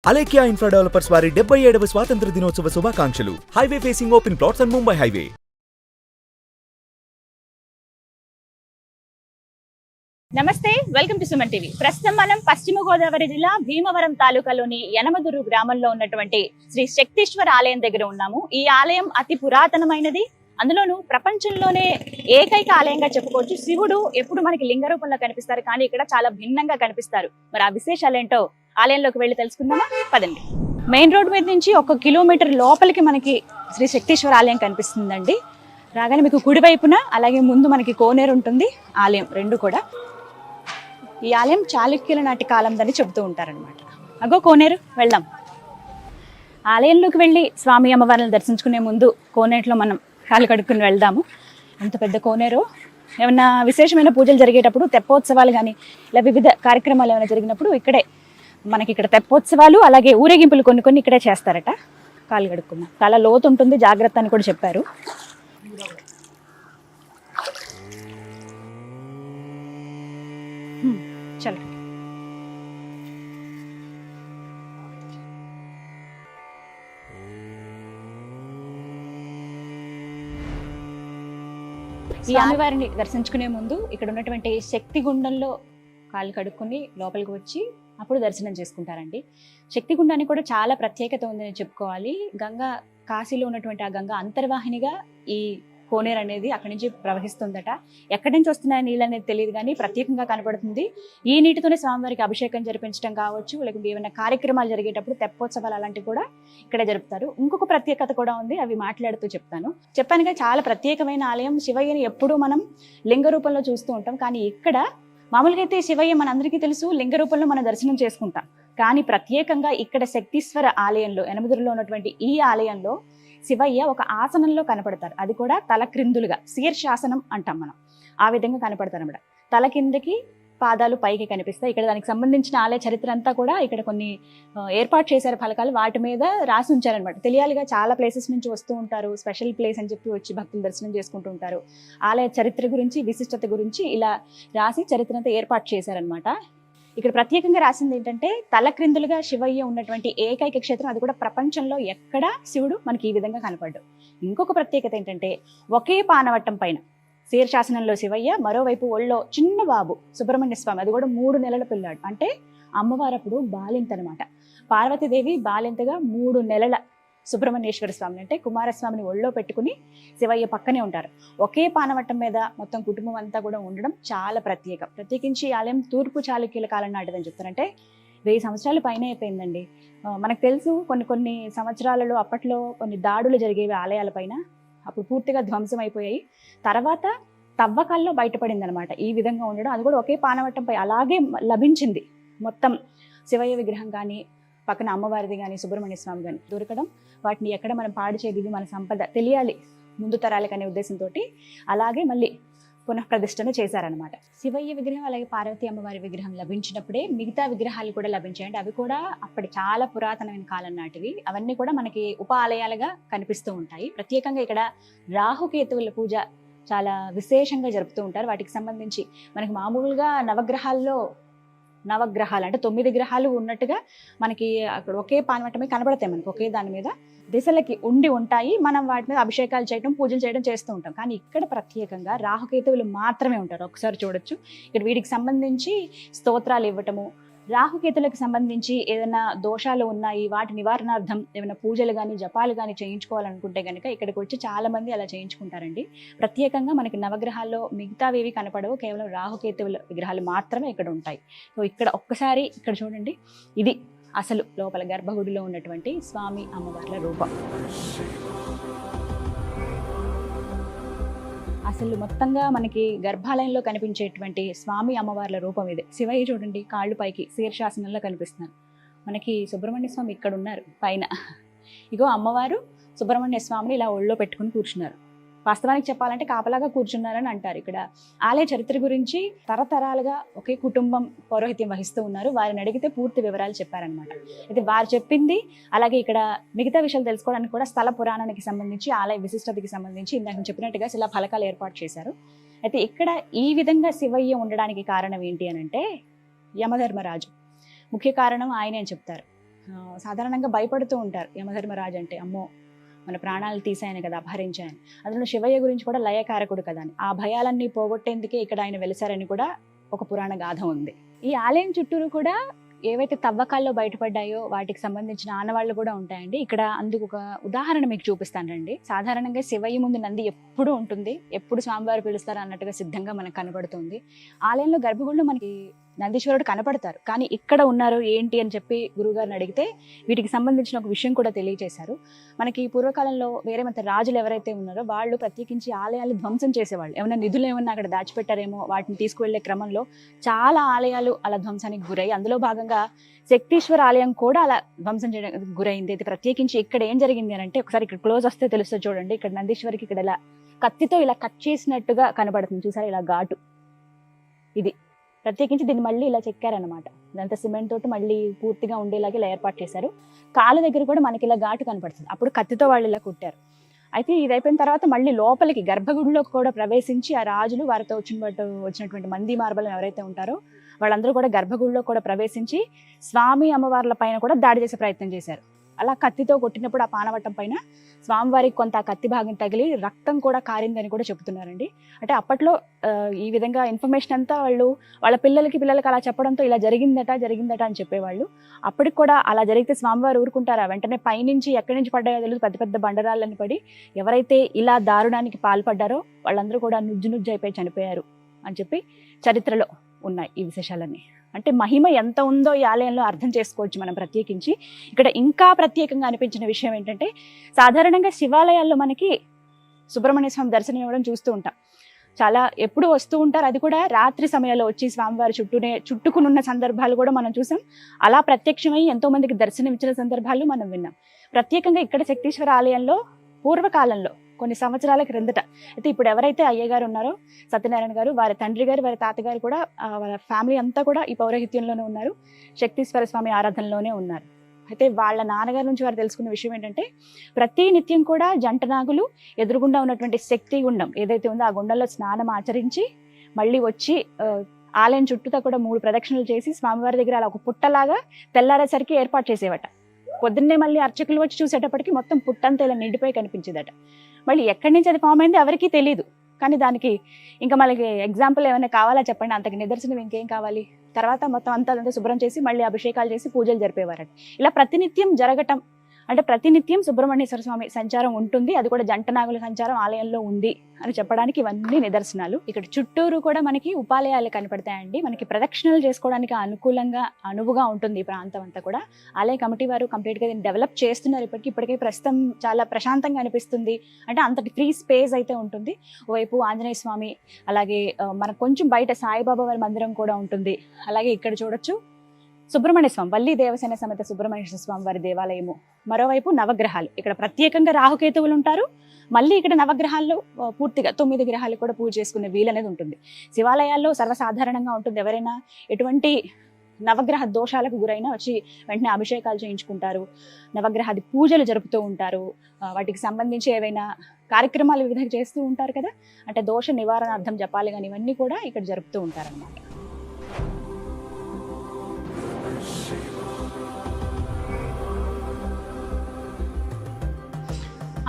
Alekhya infra developers వారి 77వ స్వాతంత్ర దినోత్సవ శుభాకాంక్షలు. Highway facing open plots and Mumbai highway. నమస్తే, వెల్కమ్ టు సుమన్ టీవీ. ప్రస్తుతం మనం పశ్చిమ గోదావరి జిల్లా భీమవరం తాలూకాలోని యనమదురు గ్రామంలో ఉన్నటువంటి శ్రీ శక్తీశ్వర ఆలయం దగ్గర ఉన్నాము. ఈ ఆలయం అతి పురాతనమైనది, అందులోనూ ప్రపంచంలోనే ఏకైక ఆలయంగా చెప్పుకోవచ్చు. శివుడు ఎప్పుడు మనకి లింగ రూపంలో కనిపిస్తారు, కానీ ఇక్కడ చాలా భిన్నంగా కనిపిస్తారు. మరి ఆ విశేషాలు ఏంటో ఆలయంలోకి వెళ్ళి తెలుసుకుందామా? పదండి. మెయిన్ రోడ్ మీద నుంచి 1 కిలోమీటర్ లోపలికి మనకి శ్రీ శక్తీశ్వర ఆలయం కనిపిస్తుందండి. రాగానే మీకు కుడివైపున, అలాగే ముందు మనకి కోనేరు ఉంటుంది, ఆలయం రెండు కూడా. ఈ ఆలయం చాళుక్యుల నాటి కాలందని చెబుతూ ఉంటారనమాట. అగో కోనేరు, వెళ్దాం. ఆలయంలోకి వెళ్ళి స్వామి అమ్మవారిని దర్శించుకునే ముందు కోనేరులో మనం కాలు కడుక్కుని వెళ్దాము. ఎంత పెద్ద కోనేరు. ఏమన్నా విశేషమైన పూజలు జరిగేటప్పుడు, తెప్పోత్సవాలు కానీ ఇలా వివిధ కార్యక్రమాలు ఏమైనా జరిగినప్పుడు ఇక్కడే మనకి ఇక్కడ తెప్పోత్సవాలు, అలాగే ఊరేగింపులు కొన్ని ఇక్కడే చేస్తారట. కాలు కడుక్కుందాం. చాలా లోతు ఉంటుంది, జాగ్రత్త అని కూడా చెప్పారు. చలో. ఈ స్వామివారిని దర్శించుకునే ముందు ఇక్కడ ఉన్నటువంటి శక్తి గుండంలో కాళ్ళు కడుక్కొని లోపలికి వచ్చి అప్పుడు దర్శనం చేసుకుంటారండి. శక్తి గుండానికి కూడా చాలా ప్రత్యేకత ఉందని చెప్పుకోవాలి. గంగా, కాశీలో ఉన్నటువంటి ఆ గంగా అంతర్వాహినిగా ఈ కోనేరు అనేది అక్కడి నుంచి ప్రవహిస్తుందట. ఎక్కడి నుంచి వస్తున్నాయి నీళ్ళు అనేది తెలియదు, కానీ ప్రత్యేకంగా కనపడుతుంది. ఈ నీటితోనే స్వామివారికి అభిషేకం జరిపించడం కావచ్చు, లేకుంటే ఏమైనా కార్యక్రమాలు జరిగేటప్పుడు తెప్పోత్సవాలు అలాంటివి కూడా ఇక్కడే జరుపుతారు. ఇంకొక ప్రత్యేకత కూడా ఉంది, అవి మాట్లాడుతూ చెప్పానుగా, చాలా ప్రత్యేకమైన ఆలయం. శివయ్యని ఎప్పుడూ మనం లింగ రూపంలో చూస్తూ ఉంటాం, కానీ ఇక్కడ మామూలుగా అయితే శివయ్య మనందరికీ తెలుసు, లింగ రూపంలో మనం దర్శనం చేసుకుంటాం. కానీ ప్రత్యేకంగా ఇక్కడ శక్తీశ్వర ఆలయంలో, యనమదురులో ఉన్నటువంటి ఈ ఆలయంలో శివయ్య ఒక ఆసనంలో కనపడతారు. అది కూడా తల క్రిందులుగా, శీర్షాసనం అంటాం మనం. ఆ విధంగా కనపడతారు అన్నమాట. తల కిందకి, పాదాలు పైకి కనిపిస్తాయి. ఇక్కడ దానికి సంబంధించిన ఆలయ చరిత్ర అంతా కూడా ఇక్కడ కొన్ని ఏర్పాటు చేశారు ఫలకాలు, వాటి మీద రాసి ఉంచారనమాట. తెలియాలిగా, చాలా ప్లేసెస్ నుంచి వస్తూ ఉంటారు, స్పెషల్ ప్లేస్ అని చెప్పి వచ్చి భక్తులు దర్శనం చేసుకుంటూ ఉంటారు. ఆలయ చరిత్ర గురించి, విశిష్టత గురించి ఇలా రాసి చరిత్ర అంతా ఏర్పాటు చేశారనమాట. ఇక్కడ ప్రత్యేకంగా రాసింది ఏంటంటే, తల క్రిందులుగా శివయ్య ఉన్నటువంటి ఏకైక క్షేత్రం, అది కూడా ప్రపంచంలో ఎక్కడ శివుడు మనకి ఈ విధంగా కనపడ్డాడు. ఇంకొక ప్రత్యేకత ఏంటంటే, ఒకే పానవట్టం పైన శీర్షాసనంలో శివయ్య, మరోవైపు ఒళ్ళో చిన్న బాబు సుబ్రహ్మణ్య స్వామి, అది కూడా 3 నెలల పిల్లాడు. అంటే అమ్మవారు అప్పుడు బాలింత అనమాట. పార్వతీదేవి బాలింతగా 3 నెలల సుబ్రహ్మణ్యేశ్వర స్వామిని, అంటే కుమారస్వామిని ఒళ్ళో పెట్టుకుని శివయ్య పక్కనే ఉంటారు. ఒకే పానవట్టం మీద మొత్తం కుటుంబం అంతా కూడా ఉండడం చాలా ప్రత్యేకం. ప్రత్యేకించి ఈ ఆలయం తూర్పు చాళుక్యుల కాలం నాటిదని చెప్తారంటే 1000 సంవత్సరాల పైన అయిపోయిందండి. మనకు తెలుసు, కొన్ని సంవత్సరాలలో అప్పట్లో కొన్ని దాడులు జరిగేవి ఆలయాల పైన. అప్పుడు పూర్తిగా ధ్వంసం అయిపోయాయి. తర్వాత తవ్వకాల్లో బయటపడింది అనమాట ఈ విధంగా ఉండడం. అది కూడా ఒకే పానవట్టంపై అలాగే లభించింది. మొత్తం శివయ్య విగ్రహం కానీ, పక్కన అమ్మవారిది కానీ, సుబ్రహ్మణ్య స్వామి కానీ దొరకడం, వాటిని ఎక్కడ మనం పాడు చేయదు, ఇది మన సంపద తెలియాలి ముందు తరాలకు అనే ఉద్దేశంతో అలాగే మళ్ళీ పునఃప్రతిష్ఠను చేశారనమాట. శివయ్య విగ్రహం అలాగే పార్వతీ అమ్మవారి విగ్రహం లభించినప్పుడే మిగతా విగ్రహాలు కూడా లభించాయండి. అవి కూడా అప్పటి చాలా పురాతనమైన కాలం నాటివి. అవన్నీ కూడా మనకి ఉప ఆలయాలుగా కనిపిస్తూ ఉంటాయి. ప్రత్యేకంగా ఇక్కడ రాహుకేతువుల పూజ చాలా విశేషంగా జరుపుతూ ఉంటారు. వాటికి సంబంధించి మనకి మామూలుగా నవగ్రహాలు అంటే 9 గ్రహాలు ఉన్నట్టుగా మనకి అక్కడ ఒకే పానవట్టమే కనబడతాయి. మనకి ఒకే దాని మీద దిశలకి ఉంటాయి. మనం వాటి మీద అభిషేకాలు చేయడం, పూజలు చేయడం చేస్తూ ఉంటాం. కానీ ఇక్కడ ప్రత్యేకంగా రాహుకేతువులు మాత్రమే ఉంటారు. ఒకసారి చూడొచ్చు. ఇక్కడ వీటికి సంబంధించి స్తోత్రాలు ఇవ్వటము, రాహుకేతులకు సంబంధించి ఏదైనా దోషాలు ఉన్నాయి, వాటి నివారణార్థం ఏమైనా పూజలు కానీ, జపాలు కానీ చేయించుకోవాలనుకుంటే కనుక ఇక్కడికి వచ్చి చాలా మంది అలా చేయించుకుంటారండి. ప్రత్యేకంగా మనకి నవగ్రహాల్లో మిగతావేవి కనపడవు, కేవలం రాహుకేతువుల విగ్రహాలు మాత్రమే ఇక్కడ ఉంటాయి. సో ఇక్కడ ఒక్కసారి ఇక్కడ చూడండి, ఇది అసలు లోపల గర్భగుడిలో ఉన్నటువంటి స్వామి అమ్మవార్ల రూపం. అసలు మొత్తంగా మనకి గర్భాలయంలో కనిపించేటువంటి స్వామి అమ్మవార్ల రూపం ఇది. శివయ్య చూడండి, కాళ్ళు పైకి శీర్షాసనంలో కనిపిస్తున్నారు. మనకి సుబ్రహ్మణ్య స్వామి ఇక్కడ ఉన్నారు పైన. ఇగో అమ్మవారు సుబ్రహ్మణ్య స్వామిని ఇలా ఒళ్ళో పెట్టుకుని కూర్చున్నారు. వాస్తవానికి చెప్పాలంటే కాపలాగా కూర్చున్నారని అంటారు. ఇక్కడ ఆలయ చరిత్ర గురించి తరతరాలుగా ఒకే కుటుంబం పౌరోహిత్యం వహిస్తూ ఉన్నారు. వారిని అడిగితే పూర్తి వివరాలు చెప్పారనమాట. అయితే వారు చెప్పింది, అలాగే ఇక్కడ మిగతా విషయాలు తెలుసుకోవడానికి కూడా స్థల పురాణానికి సంబంధించి, ఆలయ విశిష్టతకి సంబంధించి ఇందాక చెప్పినట్టుగా శిలా ఫలకాలు ఏర్పాటు చేశారు. అయితే ఇక్కడ ఈ విధంగా శివయ్య ఉండడానికి కారణం ఏంటి అని అంటే, యమధర్మరాజు ముఖ్య కారణం ఆయనే అని చెప్తారు. సాధారణంగా భయపడుతూ ఉంటారు యమధర్మరాజు అంటే, అమ్మో మన ప్రాణాలు తీసాయని కదా, అపహరించాయని. అందులో శివయ్య గురించి కూడా లయకారకుడు కదా అని, ఆ భయాలన్నీ పోగొట్టేందుకే ఇక్కడ ఆయన వెలిసారని కూడా ఒక పురాణ గాథ ఉంది. ఈ ఆలయం చుట్టూరు కూడా ఏవైతే తవ్వకాల్లో బయటపడ్డాయో వాటికి సంబంధించిన ఆనవాళ్ళు కూడా ఉంటాయండి. ఇక్కడ అందుకు ఒక ఉదాహరణ మీకు చూపిస్తానండి. సాధారణంగా శివయ్య ముందు నంది ఎప్పుడూ ఉంటుంది, ఎప్పుడు స్వామివారు పిలుస్తారు అన్నట్టుగా సిద్ధంగా మనకు కనబడుతుంది. ఆలయంలో గర్భగుడిలో మనకి నందీశ్వరుడు కనపడతారు, కానీ ఇక్కడ ఉన్నారు ఏంటి అని చెప్పి గురువుగారిని అడిగితే వీటికి సంబంధించిన ఒక విషయం కూడా తెలియజేశారు. మనకి పూర్వకాలంలో వేరే మంది రాజులు ఎవరైతే ఉన్నారో వాళ్ళు ప్రత్యేకించి ఆలయాలు ధ్వంసం చేసేవాళ్ళు. ఏమైనా నిధులు ఏమన్నా అక్కడ దాచిపెట్టారేమో వాటిని తీసుకువెళ్లే క్రమంలో చాలా ఆలయాలు అలా ధ్వంసానికి గురై, అందులో భాగంగా శక్తీశ్వర ఆలయం కూడా అలా ధ్వంసం చేయడానికి గురైంది. అయితే ప్రత్యేకించి ఇక్కడ ఏం జరిగింది అని అంటే, ఒకసారి ఇక్కడ క్లోజ్ వస్తే తెలుస్తుంది చూడండి. ఇక్కడ నందీశ్వరికి ఇక్కడ ఇలా కత్తితో ఇలా కట్ చేసినట్టుగా కనబడుతుంది, చూసారా ఇలా ఘాటు. ఇది ప్రత్యేకించి దీన్ని మళ్ళీ ఇలా చెక్కారనమాట. ఇదంతా సిమెంట్ తోటి మళ్ళీ పూర్తిగా ఉండేలాగా ఇలా ఏర్పాటు చేశారు. కాళ్ళ దగ్గర కూడా మనకి ఇలా ఘాటు కనపడుతుంది, అప్పుడు కత్తితో వాళ్ళు ఇలా కుట్టారు. అయితే ఇది అయిపోయిన తర్వాత మళ్ళీ లోపలికి గర్భగుడిలోకి కూడా ప్రవేశించి ఆ రాజులు వారితో వచ్చినటువంటి మంది మార్బలం ఎవరైతే ఉంటారో వాళ్ళందరూ కూడా గర్భగుడిలో కూడా ప్రవేశించి స్వామి అమ్మవార్ల పైన కూడా దాడి చేసే ప్రయత్నం చేశారు. అలా కత్తితో కొట్టినప్పుడు ఆ పానవట్టం పైన స్వామివారికి కొంత కత్తి భాగం తగిలి రక్తం కూడా కారిందని కూడా చెబుతున్నారండి. అంటే అప్పట్లో ఈ విధంగా ఇన్ఫర్మేషన్ అంతా వాళ్ళ పిల్లలకి అలా చెప్పడంతో ఇలా జరిగిందట అని చెప్పేవాళ్ళు. అప్పటికి కూడా అలా జరిగితే స్వామివారు ఊరుకుంటారా? వెంటనే పైనుంచి ఎక్కడి నుంచి పడ్డాయో తెలియదు, పెద్ద పెద్ద బండరాళ్ళని పడి ఎవరైతే ఇలా దారుణానికి పాల్పడ్డారో వాళ్ళందరూ కూడా నుజ్జు అయిపోయి చనిపోయారు అని చెప్పి చరిత్రలో ఉన్నాయి ఈ విశేషాలన్నీ. అంటే మహిమ ఎంత ఉందో ఈ ఆలయంలో అర్థం చేసుకోవచ్చు మనం. ప్రత్యేకించి ఇక్కడ ఇంకా ప్రత్యేకంగా అనిపించిన విషయం ఏంటంటే, సాధారణంగా శివాలయాల్లో మనకి సుబ్రహ్మణ్య స్వామి దర్శనం ఇవ్వడం చూస్తూ ఉంటాం, చాలా ఎప్పుడు వస్తూ ఉంటారు. అది కూడా రాత్రి సమయంలో వచ్చి స్వామివారి చుట్టుకునున్న సందర్భాలు కూడా మనం చూసాం. అలా ప్రత్యక్షమై ఎంతో మందికి దర్శనం ఇచ్చిన సందర్భాలు మనం విన్నాం. ప్రత్యేకంగా ఇక్కడ శక్తీశ్వర ఆలయంలో పూర్వకాలంలో కొన్ని సంవత్సరాల క్రిందట అయితే, ఇప్పుడు ఎవరైతే అయ్యగారు ఉన్నారో సత్యనారాయణ గారు, వారి తండ్రి గారు, వారి తాతగారు కూడా వాళ్ళ ఫ్యామిలీ అంతా కూడా ఈ పౌరహిత్యంలోనే ఉన్నారు, శక్తీశ్వర స్వామి ఆరాధనలోనే ఉన్నారు. అయితే వాళ్ళ నాన్నగారి నుంచి వారు తెలుసుకున్న విషయం ఏంటంటే, ప్రతి నిత్యం కూడా జంట నాగులు ఎదురుగుండా ఉన్నటువంటి శక్తి గుండం ఏదైతే ఉందో ఆ గుండంలో స్నానం ఆచరించి మళ్ళీ వచ్చి ఆలయం చుట్టూతా కూడా 3 ప్రదక్షిణలు చేసి స్వామివారి దగ్గర అలా ఒక పుట్టలాగా తెల్లారేసరికి ఏర్పాటు చేసేవట. పొద్దున్నే మళ్ళీ అర్చకులు వచ్చి చూసేటప్పటికి మొత్తం పుట్టంతా ఇలా నిండిపోయి కనిపించేదట. మళ్ళీ ఎక్కడి నుంచి అది ఫామ్ అయింది ఎవరికీ తెలియదు. కానీ దానికి ఇంకా మనకి ఎగ్జాంపుల్ ఏమైనా కావాలా చెప్పండి, అంతకు నిదర్శనం ఇంకేం కావాలి? తర్వాత మొత్తం అంతా శుభ్రం చేసి మళ్ళీ అభిషేకాలు చేసి పూజలు జరిపేవారట. ఇలా ప్రతినిత్యం జరగటం అంటే ప్రతినిత్యం సుబ్రహ్మణ్యేశ్వర స్వామి సంచారం ఉంటుంది, అది కూడా జంట నాగుల సంచారం ఆలయంలో ఉంది అని చెప్పడానికి ఇవన్నీ నిదర్శనాలు. ఇక్కడ చుట్టూరు కూడా మనకి ఉపాలయాలు కనపడతాయండి. మనకి ప్రదక్షిణలు చేసుకోవడానికి అనుకూలంగా అనువుగా ఉంటుంది ఈ ప్రాంతం అంతా కూడా. ఆలయ కమిటీ వారు కంప్లీట్గా దీన్ని డెవలప్ చేస్తున్నారు. ఇప్పటికే ప్రస్తుతం చాలా ప్రశాంతంగా అనిపిస్తుంది. అంటే అంతటి ఫ్రీ స్పేస్ అయితే ఉంటుంది. ఓవైపు ఆంజనేయ స్వామి, అలాగే మనకు కొంచెం బయట సాయిబాబా వారి మందిరం కూడా ఉంటుంది. అలాగే ఇక్కడ చూడొచ్చు సుబ్రహ్మణ్య స్వామి, వల్లి దేవసేన సమేత సుబ్రహ్మణ్యేశ్వర స్వామి వారి దేవాలయము. మరోవైపు నవగ్రహాలు, ఇక్కడ ప్రత్యేకంగా రాహుకేతువులు ఉంటారు. మళ్ళీ ఇక్కడ నవగ్రహాల్లో పూర్తిగా 9 గ్రహాలు కూడా పూజ చేసుకునే వీలు అనేది ఉంటుంది. శివాలయాల్లో సర్వసాధారణంగా ఉంటుంది, ఎవరైనా ఎటువంటి నవగ్రహ దోషాలకు గురైనా వచ్చి వెంటనే అభిషేకాలు చేయించుకుంటారు, నవగ్రహాది పూజలు జరుపుతూ ఉంటారు. వాటికి సంబంధించి ఏవైనా కార్యక్రమాలు వివిధంగా చేస్తూ ఉంటారు కదా, అంటే దోష నివారణార్థం జపాలి కానీ ఇవన్నీ కూడా ఇక్కడ జరుపుతూ ఉంటారన్నమాట.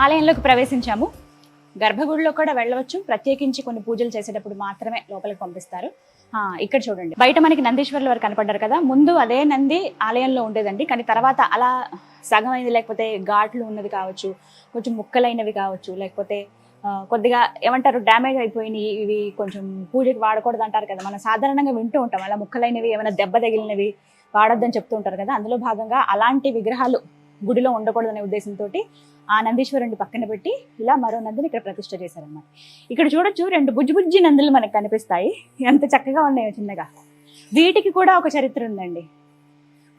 ఆలయంలోకి ప్రవేశించాము. గర్భగుడిలో కూడా వెళ్ళవచ్చు, ప్రత్యేకించి కొన్ని పూజలు చేసేటప్పుడు మాత్రమే లోపలికి పంపిస్తారు. ఇక్కడ చూడండి, బయట మనకి నందీశ్వరుల వారు కనపడ్డారు కదా, ముందు అదే నంది ఆలయంలో ఉండేదండి. కానీ తర్వాత అలా సగమైంది, లేకపోతే ఘాట్లు ఉన్నది కావచ్చు, కొంచెం ముక్కలైనవి కావచ్చు, లేకపోతే కొద్దిగా ఏమంటారు డ్యామేజ్ అయిపోయినాయి, ఇవి కొంచెం పూజకి వాడకూడదు అంటారు కదా, మనం సాధారణంగా వింటూ ఉంటాం. అలా ముక్కలైనవి, ఏమైనా దెబ్బ తగిలినవి వాడొద్దని చెప్తూ ఉంటారు కదా. అందులో భాగంగా అలాంటి విగ్రహాలు గుడిలో ఉండకూడదనే ఉద్దేశంతో ఆ నందీశ్వరుని పక్కన పెట్టి ఇలా మరో నందిని ఇక్కడ ప్రతిష్ఠ చేశారన్నమాట. ఇక్కడ చూడొచ్చు 2 బుజ్జి నందులు మనకు కనిపిస్తాయి, ఎంత చక్కగా ఉన్నాయో చిన్నగా. వీటికి కూడా ఒక చరిత్ర ఉందండి.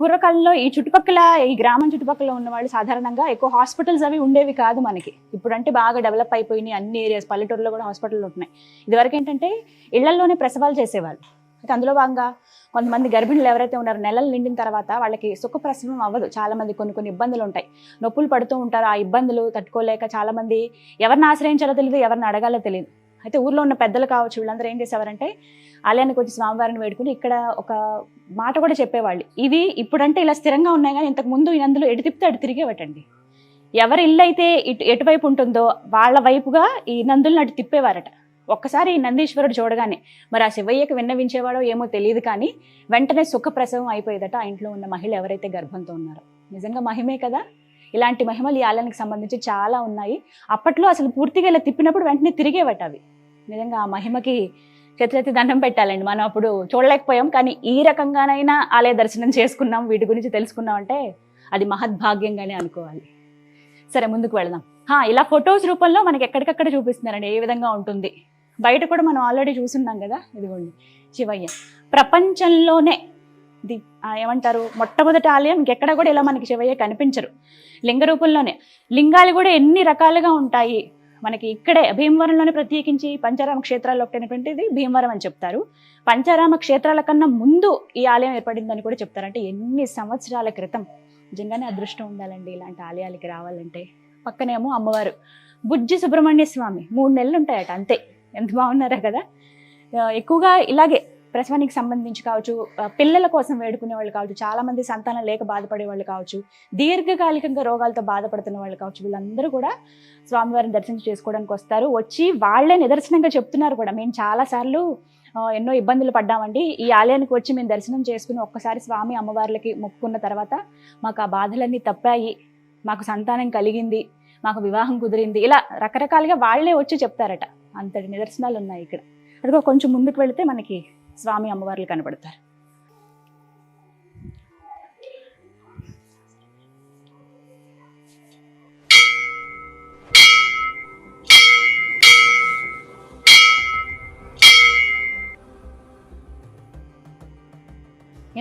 పూర్వకాలంలో ఈ చుట్టుపక్కల, ఈ గ్రామం చుట్టుపక్కల ఉన్న వాళ్ళు సాధారణంగా ఎక్కువ హాస్పిటల్స్ అవి ఉండేవి కాదు మనకి. ఇప్పుడంటే బాగా డెవలప్ అయిపోయినాయి అన్ని ఏరియాస్, పల్లెటూరులో కూడా హాస్పిటల్ ఉంటున్నాయి. ఇదివరకు ఏంటంటే ఇళ్లలోనే ప్రసవాలు చేసేవాళ్ళు. అయితే అందులో భాగంగా కొంతమంది గర్భిణులు ఎవరైతే ఉన్నారో నెలలు నిండిన తర్వాత వాళ్ళకి సుఖప్రసవం అవ్వదు. చాలా మంది కొన్ని ఇబ్బందులు ఉంటాయి, నొప్పులు పడుతూ ఉంటారు. ఆ ఇబ్బందులు తట్టుకోలేక చాలా మంది ఎవరిని ఆశ్రయించాలో తెలియదు, ఎవరిని అడగాలో తెలియదు. అయితే ఊర్లో ఉన్న పెద్దలు కావచ్చు, వీళ్ళందరూ ఏం చేసేవారంటే ఆలయానికి వచ్చి స్వామివారిని వేడుకుని ఇక్కడ ఒక మాట కూడా చెప్పేవాళ్ళు, ఇవి ఇప్పుడంటే ఇలా స్థిరంగా ఉన్నాయి కానీ ఇంతకు ముందు ఈ నందులు ఎటు తిప్పితే అటు తిరిగేవటండి. ఎవరి ఇల్లు అయితే ఎటువైపు ఉంటుందో వాళ్ళ వైపుగా ఈ నందులను అటు తిప్పేవారట. ఒక్కసారి ఈ నందీశ్వరుడు చూడగానే మరి ఆ శివయ్యకి విన్నవించేవాడో ఏమో తెలియదు కానీ వెంటనే సుఖప్రసవం అయిపోయేదట ఆ ఇంట్లో ఉన్న మహిళ ఎవరైతే గర్భంతో ఉన్నారో. నిజంగా మహిమే కదా. ఇలాంటి మహిమలు ఈ ఆలయానికి సంబంధించి చాలా ఉన్నాయి. అప్పట్లో అసలు పూర్తిగా ఇలా తిప్పినప్పుడు వెంటనే తిరిగేవట అవి. నిజంగా ఆ మహిమకి చేతులెత్తి దండం పెట్టాలండి. మనం అప్పుడు చూడలేకపోయాం కానీ ఈ రకంగానైనా ఆలయ దర్శనం చేసుకున్నాం, వీటి గురించి తెలుసుకున్నాం అంటే అది మహద్భాగ్యంగానే అనుకోవాలి. సరే ముందుకు వెళదాం. ఇలా ఫొటోస్ రూపంలో మనకి ఎక్కడికక్కడ చూపిస్తున్నారండి ఏ విధంగా ఉంటుంది. బయట కూడా మనం ఆల్రెడీ చూస్తున్నాం కదా, ఇదిగోండి శివయ్య. ప్రపంచంలోనే ఏమంటారు మొట్టమొదటి ఆలయం, ఇంకెక్కడ కూడా ఇలా మనకి శివయ్య కనిపించరు. లింగ రూపంలోనే. లింగాలు కూడా ఎన్ని రకాలుగా ఉంటాయి మనకి ఇక్కడే భీమవరంలోనే ప్రత్యేకించి పంచారామ క్షేత్రాల్లో ఒకటైనటువంటిది భీమవరం అని చెప్తారు. పంచారామ క్షేత్రాల కన్నా ముందు ఈ ఆలయం ఏర్పడిందని కూడా చెప్తారు. అంటే ఎన్ని సంవత్సరాల క్రితం. నిజంగానే అదృష్టం ఉండాలండి ఇలాంటి ఆలయాలకి రావాలంటే. పక్కనేమో అమ్మవారు బుజ్జి సుబ్రహ్మణ్య స్వామి 3 నెలలు ఉంటాయట అంతే. ఎంత బాగున్నారా కదా. ఎక్కువగా ఇలాగే ప్రసవానికి సంబంధించి కావచ్చు, పిల్లల కోసం వేడుకునే వాళ్ళు కావచ్చు, చాలా మంది సంతానం లేక బాధపడే వాళ్ళు కావచ్చు, దీర్ఘకాలికంగా రోగాలతో బాధపడుతున్న వాళ్ళు కావచ్చు, వీళ్ళందరూ కూడా స్వామివారిని దర్శనం చేసుకోవడానికి వస్తారు. వచ్చి వాళ్ళే నిదర్శనంగా చెప్తున్నారు కూడా, మేము చాలాసార్లు ఎన్నో ఇబ్బందులు పడ్డామండి, ఈ ఆలయానికి వచ్చి మేము దర్శనం చేసుకుని ఒక్కసారి స్వామి అమ్మవార్లకి మొక్కుకున్న తర్వాత మాకు ఆ బాధలన్నీ తప్పాయి, మాకు సంతానం కలిగింది, మాకు వివాహం కుదిరింది, ఇలా రకరకాలుగా వాళ్ళే వచ్చి చెప్తారట. అంతటి నిదర్శనాలు ఉన్నాయి ఇక్కడ. అదిగో కొంచెం ముందుకు వెళితే మనకి స్వామి అమ్మవార్లు కనబడతారు.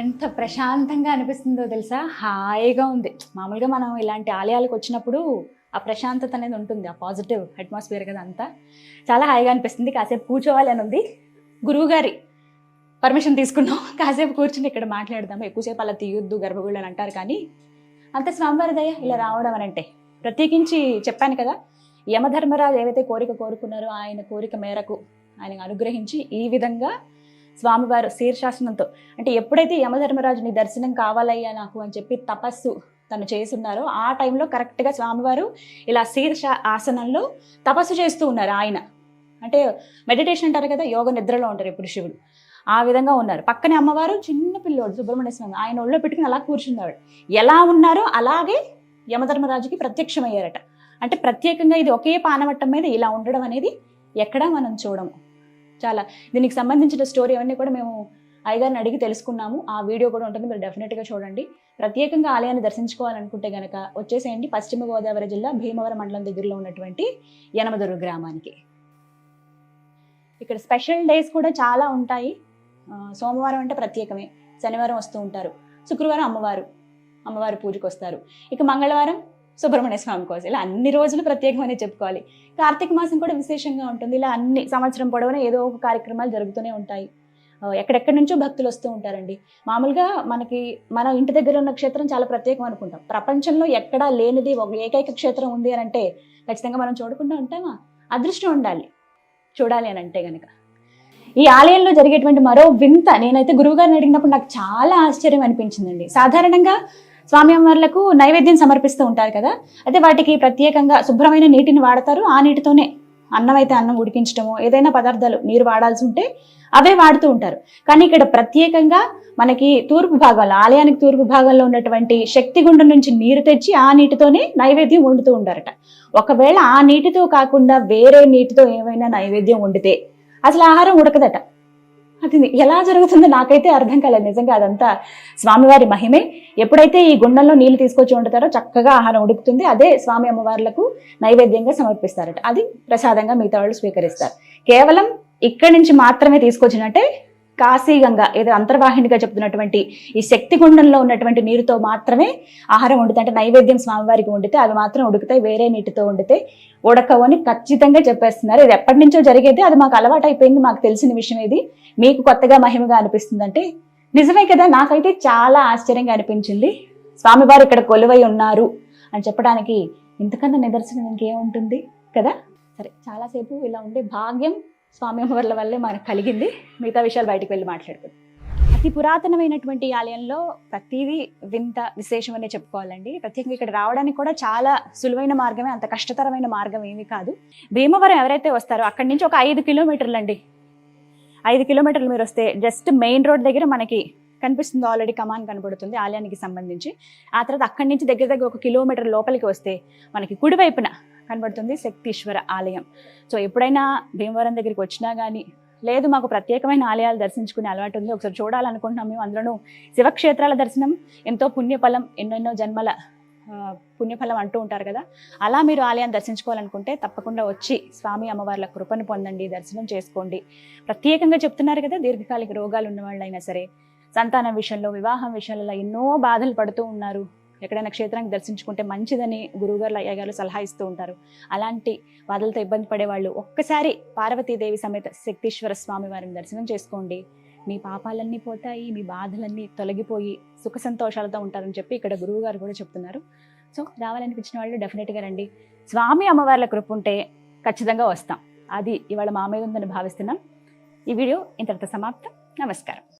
ఎంత ప్రశాంతంగా అనిపిస్తుందో తెలుసా, హాయిగా ఉంది. మామూలుగా మనం ఇలాంటి ఆలయాలకు వచ్చినప్పుడు ఆ ప్రశాంతత అనేది ఉంటుంది, ఆ పాజిటివ్ అట్మాస్ఫియర్ కదా అంతా చాలా హాయిగా అనిపిస్తుంది. కాసేపు కూర్చోవాలి అని ఉంది. గురువుగారి పర్మిషన్ తీసుకున్నాం, కాసేపు కూర్చుని ఇక్కడ మాట్లాడదాము. ఎక్కువసేపు అలా తీయొద్దు గర్భగుళ్ళు అని అంటారు కానీ అంత స్వామివారి దయ ఇలా రావడం అని అంటే. ప్రత్యేకించి చెప్పాను కదా, యమధర్మరాజు ఏవైతే కోరిక కోరుకున్నారో ఆయన కోరిక మేరకు ఆయన అనుగ్రహించి ఈ విధంగా స్వామివారు శీర్షాసనంతో, అంటే ఎప్పుడైతే యమధర్మరాజుని దర్శనం కావాలయ్యా నాకు అని చెప్పి తపస్సు తను చేస్తున్నారో ఆ టైంలో కరెక్ట్గా స్వామివారు ఇలా శీర్ష ఆసనంలో తపస్సు చేస్తూ ఉన్నారు. ఆయన అంటే మెడిటేషన్ అంటారు కదా, యోగ నిద్రలో ఉంటారు ఎప్పుడు శివుడు, ఆ విధంగా ఉన్నారు. పక్కనే అమ్మవారు చిన్న పిల్లోడు సుబ్రహ్మణ్య స్వామి ఆయన ఒళ్ళో పెట్టుకుని అలా కూర్చున్నాడు. ఎలా ఉన్నారో అలాగే యమధర్మరాజుకి ప్రత్యక్షమయ్యారట. అంటే ప్రత్యేకంగా ఇది ఒకే పానవట్టం మీద ఇలా ఉండడం అనేది ఎక్కడా మనం చూడము. చాలా దీనికి సంబంధించిన స్టోరీ అవన్నీ కూడా మేము అయ్యగారిని అడిగి తెలుసుకున్నాము. ఆ వీడియో కూడా ఉంటుంది, మీరు డెఫినెట్గా చూడండి. ప్రత్యేకంగా ఆలయాన్ని దర్శించుకోవాలనుకుంటే కనుక వచ్చేసేయండి పశ్చిమ గోదావరి జిల్లా భీమవరం మండలం దగ్గరలో ఉన్నటువంటి యనమదుర్గ గ్రామానికి. ఇక్కడ స్పెషల్ డేస్ కూడా చాలా ఉంటాయి. సోమవారం అంటే ప్రత్యేకమే, శనివారం వస్తూ ఉంటారు, శుక్రవారం అమ్మవారి పూజకు వస్తారు, ఇక మంగళవారం సుబ్రహ్మణ్య స్వామి కోసం. ఇలా అన్ని రోజులు ప్రత్యేకమని చెప్పుకోవాలి. కార్తీక మాసం కూడా విశేషంగా ఉంటుంది. ఇలా అన్ని సంవత్సరం పొడవునా ఏదో ఒక కార్యక్రమాలు జరుగుతూనే ఉంటాయి. ఎక్కడెక్కడి నుంచో భక్తులు వస్తూ ఉంటారండి. మామూలుగా మన ఇంటి దగ్గర ఉన్న క్షేత్రం చాలా ప్రత్యేకం అనుకుంటాం. ప్రపంచంలో ఎక్కడా లేనిది ఒక ఏకైక క్షేత్రం ఉంది అని అంటే ఖచ్చితంగా మనం చూడకుండా ఉంటామా? అదృష్టం ఉండాలి చూడాలి అని అంటే గనక. ఈ ఆలయంలో జరిగేటువంటి మరో వింత, నేనైతే గురువుగారిని అడిగినప్పుడు నాకు చాలా ఆశ్చర్యం అనిపించిందండి. సాధారణంగా స్వామి అమ్మవార్లకు నైవేద్యం సమర్పిస్తూ ఉంటారు కదా, అయితే వాటికి ప్రత్యేకంగా శుభ్రమైన నీటిని వాడతారు. ఆ నీటితోనే అన్నం అయితే అన్నం ఉడికించడము, ఏదైనా పదార్థాలు నీరు వాడాల్సి ఉంటే అవే వాడుతూ ఉంటారు. కానీ ఇక్కడ ప్రత్యేకంగా మనకి తూర్పు భాగాల్లో, ఆలయానికి తూర్పు భాగంలో ఉన్నటువంటి శక్తిగుండం నుంచి నీరు తెచ్చి ఆ నీటితోనే నైవేద్యం వండుతూ ఉంటారట. ఒకవేళ ఆ నీటితో కాకుండా వేరే నీటితో ఏమైనా నైవేద్యం వండితే అసలు ఆహారం ఉడకదట. అది ఎలా జరుగుతుందో నాకైతే అర్థం కాలేదు. నిజంగా అదంతా స్వామివారి మహిమే. ఎప్పుడైతే ఈ గుండంలో నీళ్లు తీసుకొచ్చి వండుతారో చక్కగా ఆహారం ఉడుకుతుంది. అదే స్వామి అమ్మవార్లకు నైవేద్యంగా సమర్పిస్తారట. అది ప్రసాదంగా మిగతా వాళ్ళు స్వీకరిస్తారు. కేవలం ఇక్కడి నుంచి మాత్రమే తీసుకొచ్చినట్టే కాశీగంగా ఏదో అంతర్వాహినిగా చెప్తున్నటువంటి ఈ శక్తి గుండంలో ఉన్నటువంటి నీరుతో మాత్రమే ఆహారం వండుతాయి. అంటే నైవేద్యం స్వామివారికి వండితే అవి మాత్రం ఉడుకుతాయి, వేరే నీటితో వండితే ఉడకవు అని ఖచ్చితంగా చెప్పేస్తున్నారు. ఇది ఎప్పటి నుంచో జరిగేది, అది మాకు అలవాటు అయిపోయింది, మాకు తెలిసిన విషయం ఇది, మీకు కొత్తగా మహిమగా అనిపిస్తుంది అంటే నిజమే కదా. నాకైతే చాలా ఆశ్చర్యంగా అనిపించింది. స్వామివారు ఇక్కడ కొలువై ఉన్నారు అని చెప్పడానికి ఇంతకన్నా నిదర్శనం ఇంకేముంటుంది కదా. సరే, చాలాసేపు ఇలా ఉండే భాగ్యం స్వామి అమ్మవార్ల వల్లే మనకు కలిగింది. మిగతా విషయాలు బయటికి వెళ్ళి మాట్లాడుకుందాం. అతి పురాతనమైనటువంటి ఈ ఆలయంలో ప్రతిదీ వింత విశేషం అనే చెప్పుకోవాలండి. ప్రత్యేకంగా ఇక్కడ రావడానికి కూడా చాలా సులువైన మార్గమే, అంత కష్టతరమైన మార్గం ఏమీ కాదు. భీమవరం ఎవరైతే వస్తారో అక్కడి నుంచి ఒక 5 కిలోమీటర్లు అండి. 5 కిలోమీటర్లు మీరు వస్తే జస్ట్ మెయిన్ రోడ్ దగ్గర మనకి కనిపిస్తుంది, ఆల్రెడీ కమాన్ కనబడుతుంది ఆలయానికి సంబంధించి. ఆ తర్వాత అక్కడి నుంచి దగ్గర 1 కిలోమీటర్ లోపలికి వస్తే మనకి కుడివైపున కనబడుతుంది శక్తీశ్వర ఆలయం. సో ఎప్పుడైనా భీమవరం దగ్గరికి వచ్చినా కానీ, లేదు మాకు ప్రత్యేకమైన ఆలయాలు దర్శించుకునే అలవాటు ఉంది, ఒకసారి చూడాలనుకుంటున్నాం మేము, అందులోనూ శివక్షేత్రాల దర్శనం ఎంతో పుణ్యఫలం, ఎన్నెన్నో జన్మల పుణ్యఫలం అంటూ ఉంటారు కదా, అలా మీరు ఆలయాన్ని దర్శించుకోవాలనుకుంటే తప్పకుండా వచ్చి స్వామి అమ్మవార్ల కృపను పొందండి, దర్శనం చేసుకోండి. ప్రత్యేకంగా చెప్తున్నారు కదా, దీర్ఘకాలిక రోగాలు ఉన్న వాళ్ళైనా సరే, సంతానం విషయంలో, వివాహం విషయంలో ఎన్నో బాధలు పడుతూ ఉన్నారు, ఎక్కడైనా క్షేత్రానికి దర్శించుకుంటే మంచిదని గురువుగారు అయ్యగారు సలహా ఇస్తూ ఉంటారు. అలాంటి బాధలతో ఇబ్బంది పడేవాళ్ళు ఒక్కసారి పార్వతీదేవి సమేత శక్తీశ్వర స్వామి వారిని దర్శనం చేసుకోండి. మీ పాపాలన్నీ పోతాయి, మీ బాధలన్నీ తొలగిపోయి సుఖ సంతోషాలతో ఉంటారని చెప్పి ఇక్కడ గురువు గారు కూడా చెప్తున్నారు. సో రావాలనిపించిన వాళ్ళు డెఫినెట్గా రండి. స్వామి అమ్మవార్ల కృప ఉంటే ఖచ్చితంగా వస్తాం. అది ఇవాళ మా మీద ఉందని భావిస్తున్నాం. ఈ వీడియో ఇంతటితో సమాప్తం. నమస్కారం.